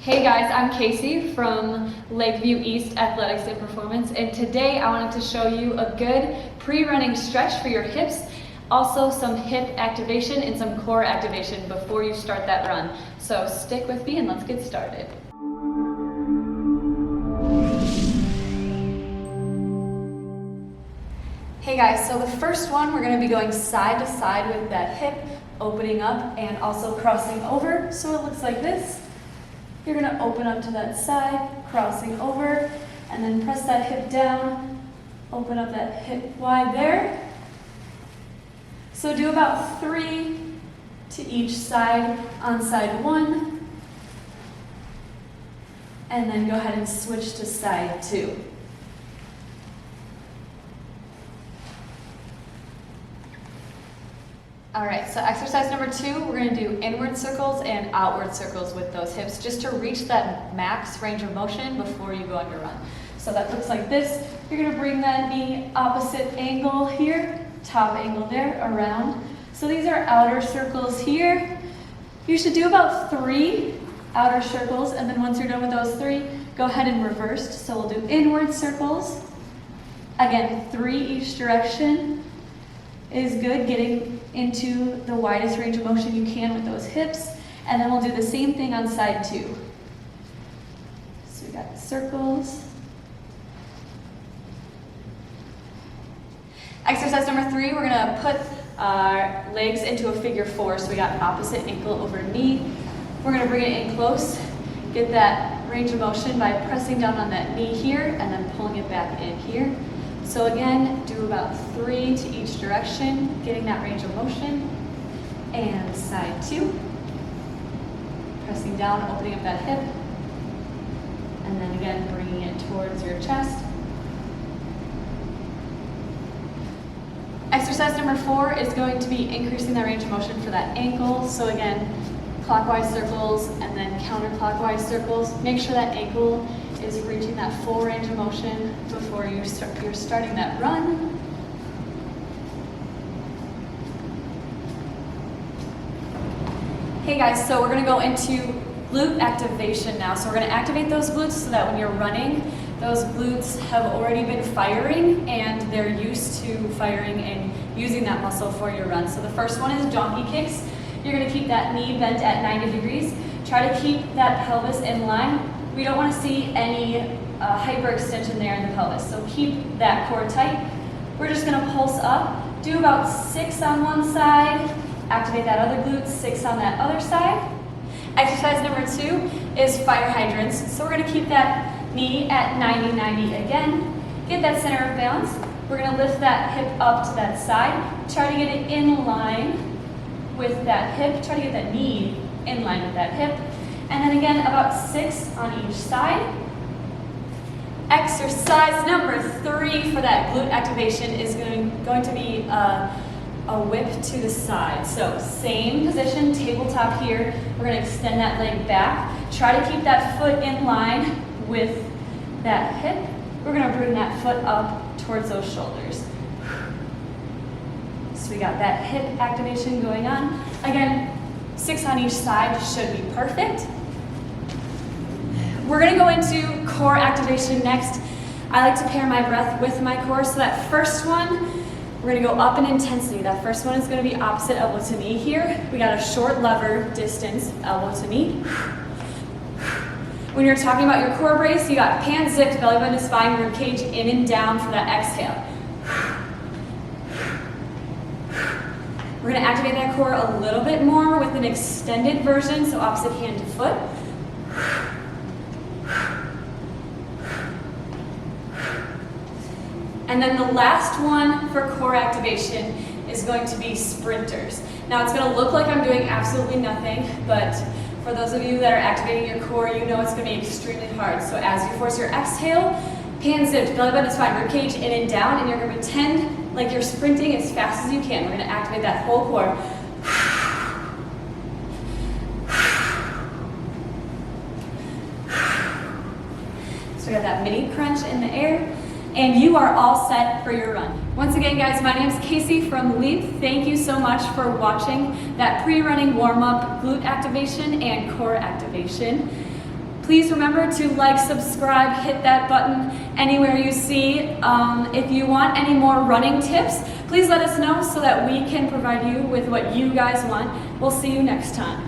Hey guys, I'm Casey from Lakeview East Athletics and Performance, and today I wanted to show you a good pre-running stretch for your hips, also some hip activation and some core activation before you start that run. So stick with me and let's get started. Hey guys, so the first one, we're going to be going side to side with that hip, opening up and also crossing over. So it looks like this. You're going to open up to that side, crossing over, and then press that hip down, open up that hip wide there. So do about 3 to each side on side 1, and then go ahead and switch to side 2. All right, so exercise number 2, we're going to do inward circles and outward circles with those hips just to reach that max range of motion before you go on your run. So that looks like this. You're going to bring that knee opposite angle here, top angle there, around. So these are outer circles here. You should do about 3 outer circles, and then once you're done with those 3, go ahead and reverse. So we'll do inward circles. Again, 3 each direction is good, getting into the widest range of motion you can with those hips. And then we'll do the same thing on side 2. So we got circles. Exercise number 3, we're gonna put our legs into a figure 4. So we got opposite ankle over knee. We're gonna bring it in close, get that range of motion by pressing down on that knee here and then pulling it back in here. So again, do about 3 to each direction, getting that range of motion. And side 2. Pressing down, opening up that hip. And then again, bringing it towards your chest. Exercise number 4 is going to be increasing that range of motion for that ankle. So again, clockwise circles and then counterclockwise circles. Make sure that ankle is reaching that full range of motion before you're starting that run. Hey guys, so we're going to go into glute activation now. So we're going to activate those glutes so that when you're running, those glutes have already been firing and they're used to firing and using that muscle for your run. So the first one is donkey kicks. You're going to keep that knee bent at 90 degrees. Try to keep that pelvis in line. We don't want to see any hyperextension there in the pelvis, so keep that core tight. We're just going to pulse up, do about 6 on one side, activate that other glute, 6 on that other side. Exercise number 2 is fire hydrants. So we're going to keep that knee at 90-90 again. Get that center of balance. We're going to lift that hip up to that side. Try to get it in line with that hip. Try to get that knee in line with that hip. And then again, about 6 on each side. Exercise number 3 for that glute activation is going to be a whip to the side. So same position, tabletop here. We're going to extend that leg back. Try to keep that foot in line with that hip. We're going to bring that foot up towards those shoulders. So we got that hip activation going on. Again, 6 on each side should be perfect. We're going to go into core activation next. I like to pair my breath with my core. So that first one, we're going to go up in intensity. That first one is going to be opposite elbow to knee here. We got a short lever distance, elbow to knee. When you're talking about your core brace, you got pants zipped, belly button to spine, rib cage in and down for that exhale. We're going to activate that core a little bit more with an extended version, so opposite hand to foot. And then the last one for core activation is going to be sprinters. Now it's going to look like I'm doing absolutely nothing, but for those of you that are activating your core, you know it's going to be extremely hard. So as you force your exhale, hands zipped, belly button to spine, rib cage in and down, and you're going to pretend like you're sprinting as fast as you can. We're going to activate that whole core. So we got that mini crunch in the air. And you are all set for your run. Once again, guys, my name is Casey from Leap. Thank you so much for watching that pre-running warm-up, glute activation, and core activation. Please remember to like, subscribe, hit that button anywhere you see. If you want any more running tips, please let us know so that we can provide you with what you guys want. We'll see you next time.